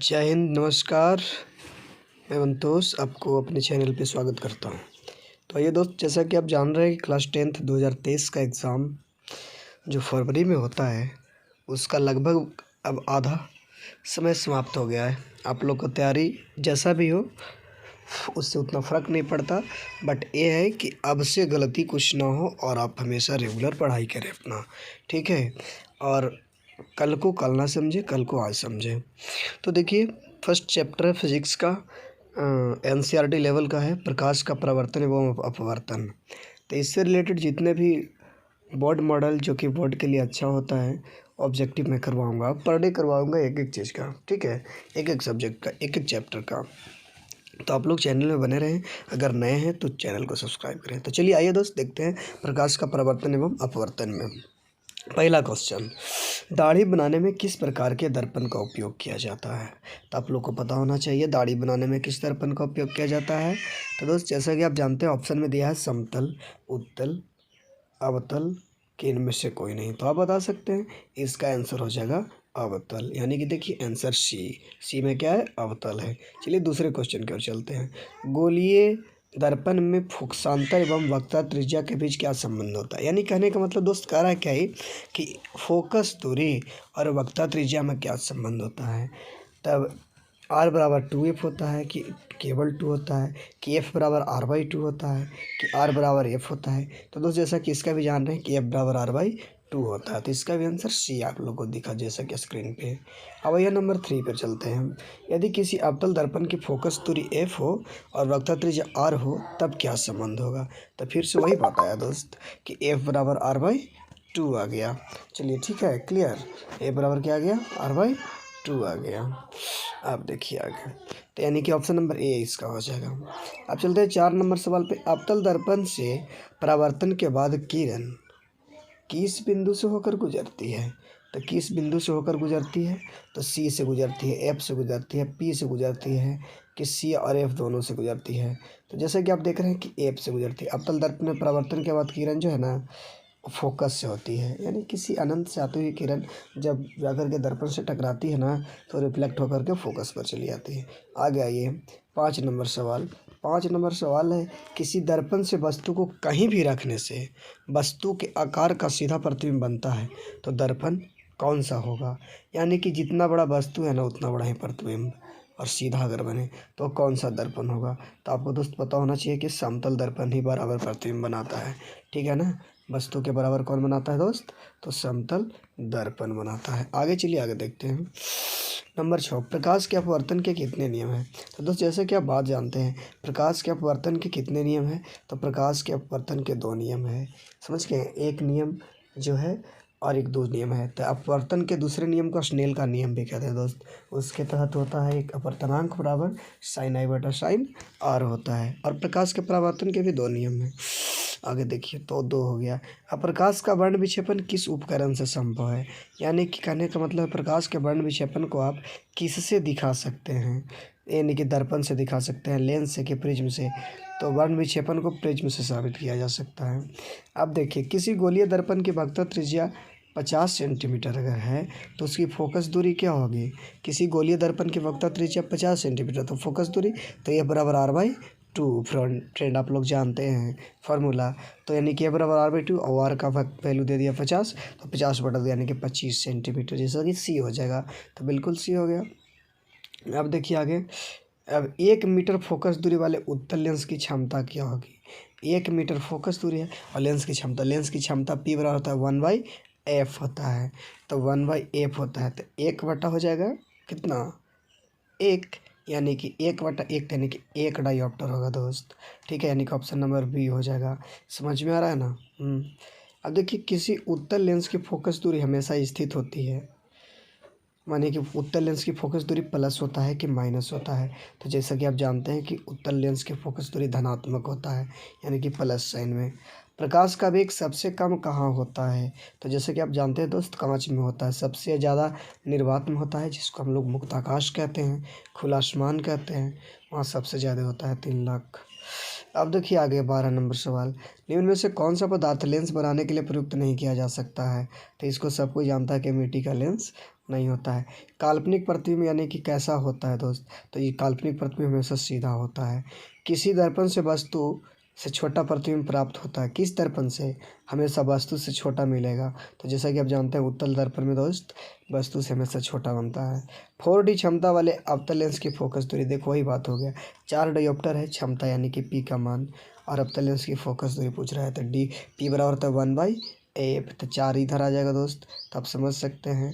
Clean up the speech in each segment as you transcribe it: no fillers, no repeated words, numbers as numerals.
जय हिंद, नमस्कार। मैं संतोष आपको अपने चैनल पे स्वागत करता हूँ। तो आइए दोस्त, जैसा कि आप जान रहे हैं कि क्लास 10th 2023 का एग्ज़ाम जो फरवरी में होता है उसका लगभग अब आधा समय समाप्त हो गया है। आप लोग को तैयारी जैसा भी हो उससे उतना फ़र्क नहीं पड़ता, बट ये है कि अब से गलती कुछ ना हो और आप हमेशा रेगुलर पढ़ाई करें अपना, ठीक है। और कल को कल ना समझे, कल को आज समझें। तो देखिए, फर्स्ट चैप्टर है फिज़िक्स का, एनसीईआरटी लेवल का है, प्रकाश का परावर्तन एवं अपवर्तन। तो इससे रिलेटेड जितने भी बोर्ड मॉडल जो कि बोर्ड के लिए अच्छा होता है ऑब्जेक्टिव मैं करवाऊँगा, पर डे करवाऊँगा एक एक चीज़ का, ठीक है, एक एक सब्जेक्ट का, एक एक चैप्टर का। तो आप लोग चैनल में बने रहें, अगर नए हैं तो चैनल को सब्सक्राइब करें। तो चलिए आइए दोस्त, देखते हैं प्रकाश का परावर्तन एवं अपवर्तन में। पहला क्वेश्चन, दाढ़ी बनाने में किस प्रकार के दर्पण का उपयोग किया जाता है? तो आप लोग को पता होना चाहिए दाढ़ी बनाने में किस दर्पण का उपयोग किया जाता है। तो दोस्त, जैसा कि आप जानते हैं ऑप्शन में दिया है समतल, उत्तल, अवतल, कि इनमें से कोई नहीं। तो आप बता सकते हैं, इसका आंसर हो जाएगा अवतल, यानी कि देखिए आंसर सी में क्या है, अवतल है। चलिए दूसरे क्वेश्चन की ओर चलते हैं। गोलीय दर्पण में फोकसांतर एवं वक्रता त्रिज्या के बीच क्या संबंध होता है? यानी कहने का मतलब दोस्त कह रहा है क्या ही कि फोकस दूरी और वक्रता त्रिज्या में क्या संबंध होता है। तब आर बराबर 2f होता है कि केवल 2 होता है, कि एफ बराबर r/2 होता है, कि आर बराबर एफ होता है। तो दोस्त जैसा कि इसका भी जान रहे हैं कि एफ बराबर r/2 होता है, तो इसका भी आंसर सी आप लोगों को दिखा जैसा कि स्क्रीन पे। अब यह नंबर 3 पर चलते हैं हम। यदि किसी अवतल दर्पण की फोकस दूरी एफ हो और वक्रता त्रिज्या आर हो तब क्या संबंध होगा? तो फिर से वही बात आया दोस्त कि एफ बराबर r/2 आ गया। चलिए ठीक है, क्लियर। एफ बराबर क्या आ गया, r/2 आ गया। आप देखिए आगे, तो यानी कि ऑप्शन नंबर ए इसका हो जाएगा। अब चलते हैं 4 नंबर सवाल पे। अवतल दर्पण से परावर्तन के बाद किरण किस बिंदु से होकर गुजरती है? तो किस बिंदु से होकर गुजरती है? तो सी से गुजरती है, एफ से गुजरती है, पी से गुजरती है, कि सी और एफ दोनों से गुजरती है? तो जैसे कि आप देख रहे हैं कि एफ से गुजरती है। अवतल दर्पण में परावर्तन के बाद किरण जो है ना फोकस से होती है, यानी किसी अनंत से आती हुई किरण जब जाकर के दर्पण से टकराती है ना तो रिफ्लेक्ट होकर के फोकस पर चली जाती है। आगे आइए 5 नंबर सवाल। 5 नंबर सवाल है, किसी दर्पण से वस्तु को कहीं भी रखने से वस्तु के आकार का सीधा प्रतिबिंब बनता है, तो दर्पण कौन सा होगा? यानी कि जितना बड़ा वस्तु है ना उतना बड़ा ही प्रतिबिंब, और सीधा अगर बने तो कौन सा दर्पण होगा? तो आपको दोस्त पता होना चाहिए कि समतल दर्पण ही बराबर प्रतिबिंब बनाता है, ठीक है ना। वस्तु के बराबर कौन बनाता है दोस्त? तो समतल दर्पण बनाता है। आगे चलिए, आगे देखते हैं। नंबर 6, प्रकाश के अपवर्तन के कितने नियम हैं? तो दोस्त जैसे कि आप बात जानते हैं, प्रकाश के अपवर्तन के कितने नियम हैं? तो प्रकाश के अपवर्तन के 2 नियम हैं, समझ गए। एक नियम जो है और एक 2 नियम है। तो अपवर्तन के दूसरे नियम को स्नेल का नियम भी कहते हैं दोस्त। उसके तहत होता है एक अपवर्तनांक बराबर साइन आई बटा साइन आर होता है। और प्रकाश के परावर्तन के भी 2 नियम हैं। आगे देखिए, तो 2 हो गया। अब प्रकाश का वर्ण विक्षेपण किस उपकरण से संभव है? यानी कि कहने का मतलब है प्रकाश के वर्ण विक्षेपण को आप किससे दिखा सकते हैं? यानी कि दर्पण से दिखा सकते हैं, लेंस से, कि प्रिज्म से। तो वर्ण विक्षेपण को प्रिज्म से साबित किया जा सकता है। अब देखिए, किसी गोलीय दर्पण की वक्रता त्रिज्या 50 सेंटीमीटर अगर है तो उसकी फोकस दूरी क्या होगी? किसी गोलीय दर्पण की वक्रता त्रिज्या 50 सेंटीमीटर, तो फोकस दूरी तो ये बराबर r/2 फ्रेंड आप लोग जानते हैं फार्मूला। तो यानी कि बराबर r/2 और r का वैल्यू दे दिया 50, तो 50 बटा 2 यानी कि 25 सेंटीमीटर, जैसा कि सी हो जाएगा। तो बिल्कुल सी हो गया। अब देखिए आगे। अब 1 मीटर फोकस दूरी वाले उत्तल लेंस की क्षमता क्या होगी? 1 मीटर फोकस दूरी है और लेंस की क्षमता P बराबर होता है 1/f होता है। तो 1/f होता है, तो 1 बटा हो जाएगा कितना, 1, यानी कि 1/1 यानी कि 1 डायोप्टर होगा दोस्त, ठीक है। यानी कि ऑप्शन नंबर बी हो जाएगा। समझ में आ रहा है ना? अब देखिए, किसी उत्तल लेंस की फोकस दूरी हमेशा स्थित होती है, मानिए कि उत्तल लेंस की फोकस दूरी प्लस होता है कि माइनस होता है? तो जैसा कि आप जानते हैं कि उत्तल लेंस की फोकस दूरी धनात्मक होता है, यानी कि प्लस साइन में। प्रकाश का वेग सबसे कम कहाँ होता है? तो जैसे कि आप जानते हैं दोस्त, कांच में होता है। सबसे ज़्यादा निर्वात में होता है, जिसको हम लोग मुक्त आकाश कहते हैं, खुला आसमान कहते हैं, वहाँ सबसे ज़्यादा होता है 3 लाख। अब देखिए आगे 12 नंबर सवाल। निम्न में से कौन सा पदार्थ लेंस बनाने के लिए प्रयुक्त नहीं किया जा सकता है? तो इसको सब कोई जानता है कि मिट्टी का लेंस नहीं होता है। काल्पनिक प्रतिबिंब यानी कि कैसा होता है दोस्त, तो ये काल्पनिक प्रतिबिंब हमेशा सीधा होता है। किसी दर्पण से वस्तु से छोटा प्रतिबिंब प्राप्त होता है। किस दर्पण से, हमेशा वस्तु से छोटा मिलेगा। तो जैसा कि आप जानते हैं उत्तल दर्पण में दोस्त वस्तु से हमेशा छोटा बनता है। 4D क्षमता वाले अवतल लेंस की फोकस दूरी, देखो वही बात हो गया। 4 डायोप्टर है क्षमता यानी कि पी का मान, और अवतल लेंस की फोकस दूरी पूछ रहा है, तो डी पी बराबर होता है 1/f। तो 4 इधर आ जाएगा दोस्त, तो आप समझ सकते हैं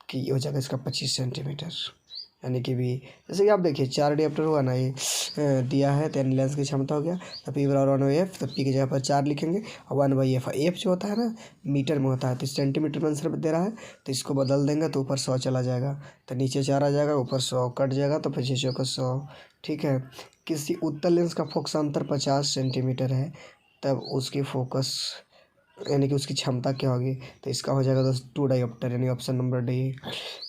कि ये हो जाएगा इसका 25 सेंटीमीटर, यानी कि भी जैसे कि आप देखिए 4 डायोप्टर हुआ ना, ये दिया है, तो लेंस की क्षमता हो गया, तो पी बराबर 1/f, तो पी की जगह पर 4 लिखेंगे, और 1/f। एफ जो होता है ना मीटर में होता है, तो सेंटीमीटर में आंसर दे रहा है, तो इसको बदल देंगे तो ऊपर 100 चला जाएगा, तो नीचे 4 आ जाएगा, ऊपर 100 कट जाएगा, तो 25 का 100। ठीक है। किसी उत्तल लेंस का फोकस अंतर 50 सेंटीमीटर है, तब उसकी फोकस यानी कि उसकी क्षमता क्या होगी, तो इसका हो जाएगा दोस्त 2 डायोप्टर, यानी ऑप्शन नंबर डी।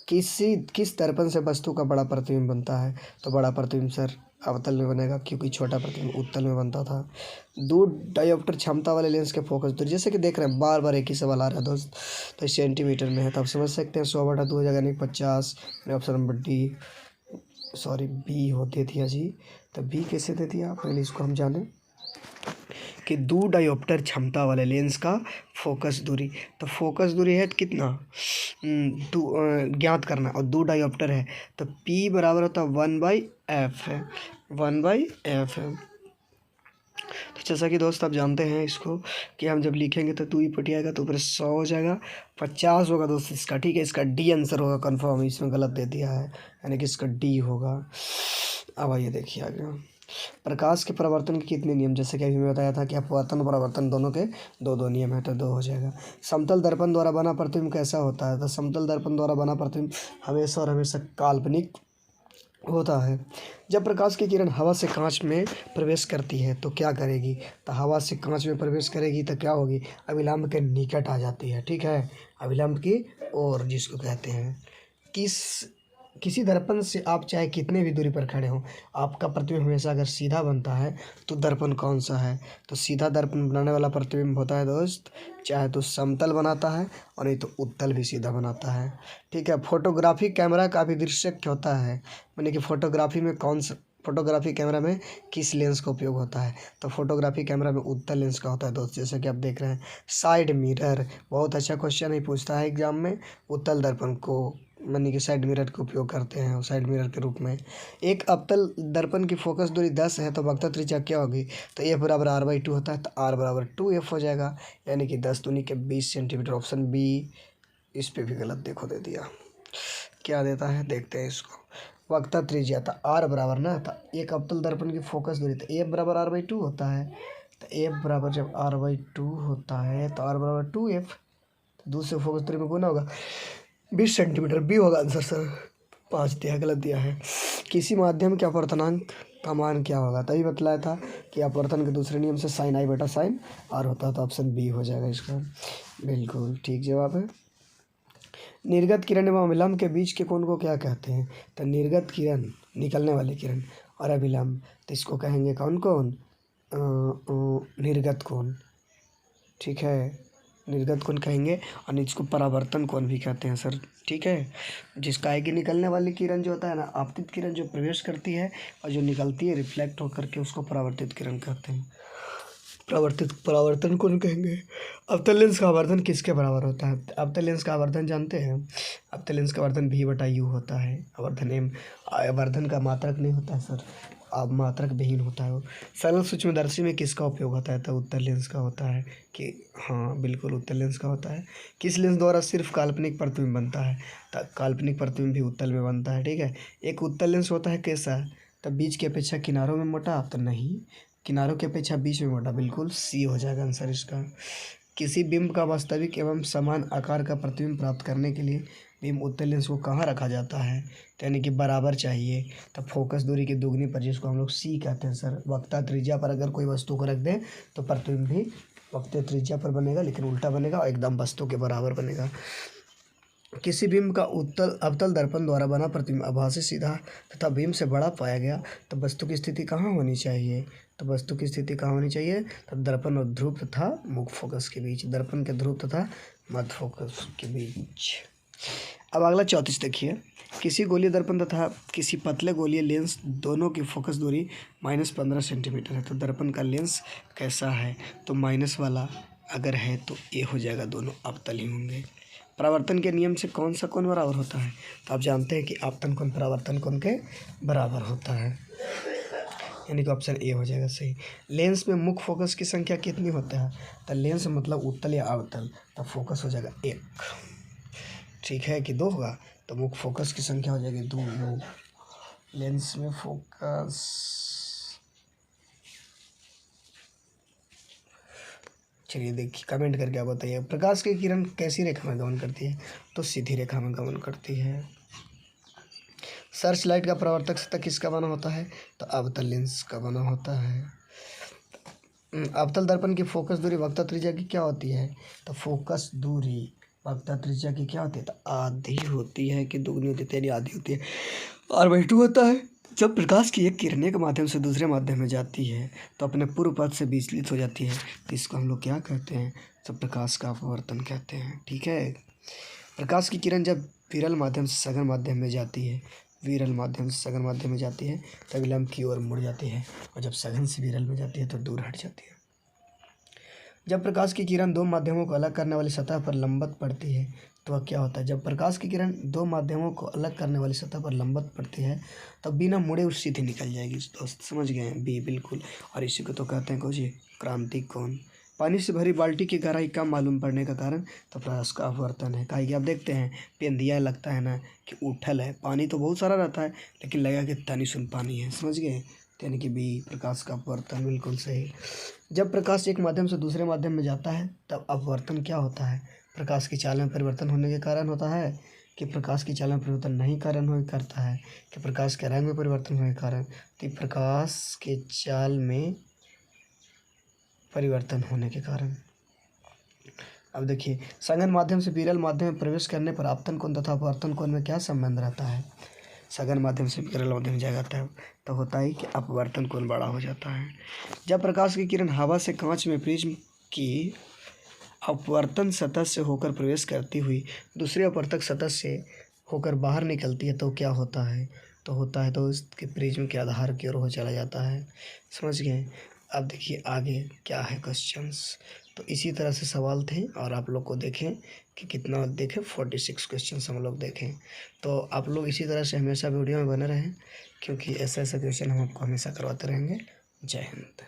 किस दर्पण से वस्तु का बड़ा प्रतिबिंब बनता है, तो बड़ा प्रतिबिंब सर अवतल में बनेगा, क्योंकि छोटा प्रतिबिंब उत्तल में बनता था। 2 डायोप्टर क्षमता वाले लेंस के फोकस दूरी, जैसे कि देख रहे हैं बार बार एक ही सवाल आ रहा है दोस्त, तो सेंटीमीटर में है, तो आप समझ सकते हैं 100/2 हो जाएगा, यानी 50, option number D, sorry B हो दे दिया जी। तो बी कैसे दे दिया, पहले इसको हम जानें कि 2 डायोप्टर क्षमता वाले लेंस का फोकस दूरी, तो फोकस दूरी है कितना, ज्ञात करना, और 2 डायोप्टर है, तो P बराबर होता है 1/f है, 1/f है। तो जैसा कि दोस्त आप जानते हैं इसको कि हम जब लिखेंगे तो 2 ही पट आएगा, तो ऊपर 100 हो जाएगा, 50 होगा दोस्त इसका। ठीक है, इसका डी आंसर होगा कन्फर्म, इसमें गलत दे दिया है, यानी कि इसका डी होगा। अब आइए देखिए आगे, प्रकाश के परावर्तन के कितने नियम, जैसे कि अभी मैं बताया था कि अपवर्तन परावर्तन दोनों के 2-2 नियम है, तो 2 हो जाएगा। समतल दर्पण द्वारा बना प्रतिबिंब कैसा होता है, तो समतल दर्पण द्वारा बना प्रतिबिंब हमेशा और हमेशा काल्पनिक होता है। जब प्रकाश की किरण हवा से कांच में प्रवेश करती है तो क्या करेगी, तो हवा से कांच में प्रवेश करेगी तो क्या होगी, अभिलंब के निकट आ जाती है। ठीक है, अभिलंब की ओर जिसको कहते हैं। किसी दर्पण से आप चाहे कितने भी दूरी पर खड़े हों, आपका प्रतिबिंब हमेशा अगर सीधा बनता है तो दर्पण कौन सा है, तो सीधा दर्पण बनाने वाला प्रतिबिंब होता है दोस्त, चाहे तो समतल बनाता है और नहीं तो उत्तल भी सीधा बनाता है। ठीक है। फोटोग्राफी कैमरा का अभिदृश्यक होता है, यानी कि फोटोग्राफी कैमरा में किस लेंस का उपयोग होता है, तो फोटोग्राफी कैमरा में उत्तल लेंस का होता है दोस्त, जैसे कि आप देख रहे हैं। साइड मिरर, बहुत अच्छा क्वेश्चन ही पूछता है एग्जाम में, उत्तल दर्पण को यानी कि साइड मिरर का उपयोग करते हैं, साइड मिरर के रूप में। एक अवतल दर्पण की फोकस दूरी 10 है, तो वक्रता त्रिज्या क्या होगी, तो F बराबर R/2 होता है, तो R बराबर 2F हो जाएगा, यानी कि 10 दूनी के 20 सेंटीमीटर, ऑप्शन बी। इस पे भी गलत देखो दे दिया, क्या देता है देखते हैं इसको। वक्रता त्रिज्या था R बराबर ना, तो एक अवतल दर्पण की फोकस दूरी, तो F बराबर R/2 होता है, तो F बराबर जब R/2 होता है तो R बराबर 2F, तो दूसरे फोकस दूरी में गुना होगा 20 सेंटीमीटर, बी होगा आंसर सर। 5 दिया, गलत दिया है। किसी माध्यम के अपवर्तनांक का मान क्या होगा, तभी बतलाया था कि अपवर्तन के दूसरे नियम से sin I बटा sin R होता है, तो ऑप्शन बी हो जाएगा इसका, बिल्कुल ठीक जवाब है। निर्गत किरण एवं अभिलंब के बीच के कोण को क्या कहते हैं, तो निर्गत किरण निकलने वाली किरण और अभिलंब, तो इसको कहेंगे कौन कोण, निर्गत कोण। ठीक है, निर्गत कोण कहेंगे, और इसको परावर्तन कोण भी कहते हैं सर। ठीक है, जिसका है कि निकलने वाली किरण जो होता है ना, आपतित किरण जो प्रवेश करती है और जो निकलती है रिफ्लेक्ट होकर के, उसको परावर्तित किरण कहते हैं, परावर्तन कोण कहेंगे। अवतल लेंस का आवर्धन किसके बराबर होता है, अवतल लेंस का आवर्धन जानते हैं, अवतल लेंस का आवर्धन V/U होता है, आवर्धन का मात्रक नहीं होता है सर, अब मात्रक विहीन होता है वो। सरल सूक्ष्मदर्शी में किसका उपयोग होता है, तो उत्तल लेंस का होता है, कि हाँ बिल्कुल उत्तल लेंस का होता है। किस लेंस द्वारा सिर्फ काल्पनिक प्रतिबिंब बनता है, तो काल्पनिक प्रतिबिंब भी उत्तल में बनता है। ठीक है, एक उत्तल लेंस होता है कैसा, तो बीच की अपेक्षा किनारों में मोटा, तो नहीं, किनारों की अपेक्षा बीच में मोटा, बिल्कुल सी हो जाएगा आंसर इसका। किसी बिंब का वास्तविक एवं समान आकार का प्रतिबिंब प्राप्त करने के लिए बिंब उत्तल लेंस को कहाँ रखा जाता है, तो यानी कि बराबर चाहिए, तो फोकस दूरी की दुगनी पर, जिसको हम लोग सी कहते हैं सर। वक्रता त्रिज्या पर अगर कोई वस्तु को रख दें तो प्रतिबिंब भी वक्रता त्रिज्या पर बनेगा, लेकिन उल्टा बनेगा और एकदम वस्तु के बराबर बनेगा। किसी बिंब का अवतल दर्पण द्वारा बना प्रतिबिंब आभासी सीधा तथा बिंब से बड़ा पाया गया, तो वस्तु की स्थिति कहाँ होनी चाहिए, तो वस्तु की स्थिति कहाँ होनी चाहिए, तो दर्पण और ध्रुव तथा मुख्य फोकस के बीच, दर्पण के ध्रुव तथा मध्य फोकस के बीच। अब अगला 34 देखिए, किसी गोलीय दर्पण तथा किसी पतले गोलीय लेंस दोनों की फोकस दूरी -15 सेंटीमीटर है, तो दर्पण का लेंस कैसा है? तो माइनस वाला अगर है तो ए हो जाएगा, दोनों अवतल ही होंगे। परावर्तन के नियम से कौन सा कोण बराबर होता है? तो आप जानते हैं कि आपतन कोण परावर्तन कोण के बराबर होता है, यानी कि ऑप्शन ए हो जाएगा सही। लेंस में मुख्य फोकस की संख्या कितनी होता है? तो लेंस मतलब उत्तल या अवतल, तो फोकस हो जाएगा 1, ठीक है कि 2 होगा, तो मुख्य फोकस की संख्या हो जाएगी 2। लेंस में फोकस, चलिए देखिए कमेंट करके आप बताइए, प्रकाश की किरण कैसी रेखा में गमन करती है? तो सीधी रेखा में गमन करती है। सर्च लाइट का परावर्तक सतह किसका बना होता है? तो अवतल लेंस का बना होता है। अवतल दर्पण की फोकस दूरी वक्रता त्रिज्या की क्या होती है? तो फोकस दूरी वक्रता त्रिज्या की क्या होती है? तो आधी होती है कि दुगनी होती है, यानी आधी होती है, r/2 होता है। जब प्रकाश की एक किरण एक माध्यम से दूसरे माध्यम में जाती है तो अपने पूर्व पथ से विचलित हो जाती है, तो इसको हम लोग क्या कहते हैं? तो प्रकाश का अपवर्तन कहते हैं, ठीक है। प्रकाश की किरण जब विरल माध्यम से सघन माध्यम में जाती है, विरल माध्यम से सघन माध्यम में जाती है तब लंब की ओर मुड़ जाती है, और जब सघन से विरल में जाती है तो दूर हट जाती है। जब प्रकाश की किरण दो माध्यमों को अलग करने वाली सतह पर लंबवत पड़ती है तो वह क्या होता है? जब प्रकाश की किरण दो माध्यमों को अलग करने वाली सतह पर लंबवत पड़ती है तब बिना मुड़े उस सीधी निकल जाएगी। दोस्त समझ गए हैं? बी बिल्कुल, और इसी को तो कहते हैं कुछ क्रांतिक कोण। पानी से भरी बाल्टी की गहराई कम मालूम पड़ने का कारण तो प्रकाश का अपवर्तन है। काहे कि आप देखते हैं पेन दिया लगता है ना कि उठल है, पानी तो बहुत सारा रहता है लेकिन लगा कि तनी सुन पानी है, समझ गए? यानी कि बी प्रकाश का अपवर्तन बिल्कुल सही। जब प्रकाश एक माध्यम से दूसरे माध्यम में जाता है तब अपवर्तन क्या होता है? प्रकाश की चाल में परिवर्तन होने के कारण होता है कि प्रकाश की चाल में परिवर्तन नहीं कारण हो करता है कि प्रकाश के रंग में परिवर्तन होने के कारण? तो प्रकाश के चाल में परिवर्तन होने के कारण। अब देखिए, सघन माध्यम से विरल माध्यम में प्रवेश करने पर आपतन कोण तथा अपवर्तन कोण में क्या संबंध रहता है? सघन माध्यम से विरल माध्यम में जाएगा तो होता है कि अपवर्तन कोण बड़ा हो जाता है। जब प्रकाश की किरण हवा से कांच में प्रिज्म की अपवर्तन सतह से होकर प्रवेश करती हुई दूसरी अपवर्तक सतह से होकर बाहर निकलती है तो क्या होता है? तो होता है तो इसके प्रिज्म के आधार की ओर हो चला जाता है, समझ गए? अब देखिए आगे क्या है क्वेश्चंस। तो इसी तरह से सवाल थे और आप लोग को देखें कि कितना देखें 46 क्वेश्चंस हम लोग देखें। तो आप लोग इसी तरह से हमेशा वीडियो में बने रहें क्योंकि ऐसा ऐसा क्वेश्चन हम आपको हमेशा करवाते रहेंगे। जय हिंद।